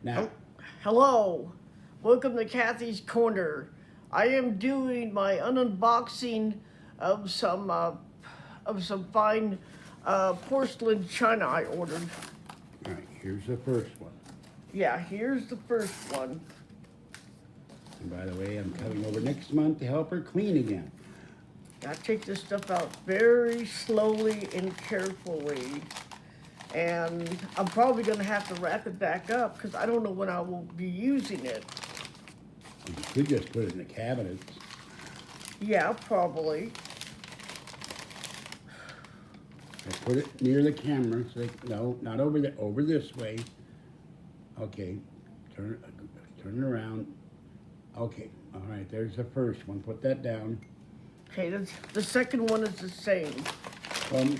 Now, Hello, welcome to Kathy's Corner. I am doing my unboxing of some fine porcelain china I ordered. all right, here's the first one. Yeah, here's the first one. And by the way, I'm coming over next month to help her clean again. I take this stuff out very slowly and carefully. And I'm probably going to have to wrap it back up because I don't know when I will be using it. You could just put it in the cabinets. Yeah, probably. I put it near the camera. So no, not over there. Over this way. Okay, turn it around. Okay, all right. There's the first one. Put that down. Okay, the second one is the same.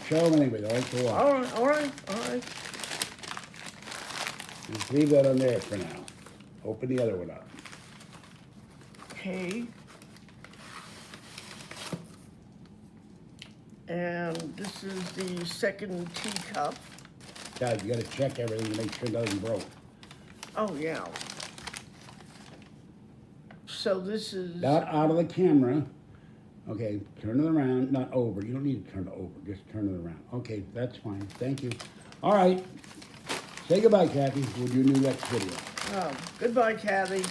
Show them anyway. Though. Go on. All right. Just leave that on there for now. Open the other one up. Okay. And this is the second teacup. God, you got to check everything to make sure nothing broke. Oh, yeah. So this is... Not out of the camera. Okay, turn it around, not over. You don't need to turn it over, just turn it around. Okay, that's fine, thank you. All right, say goodbye, Kathy. We'll do a new next video. Oh, goodbye, Kathy.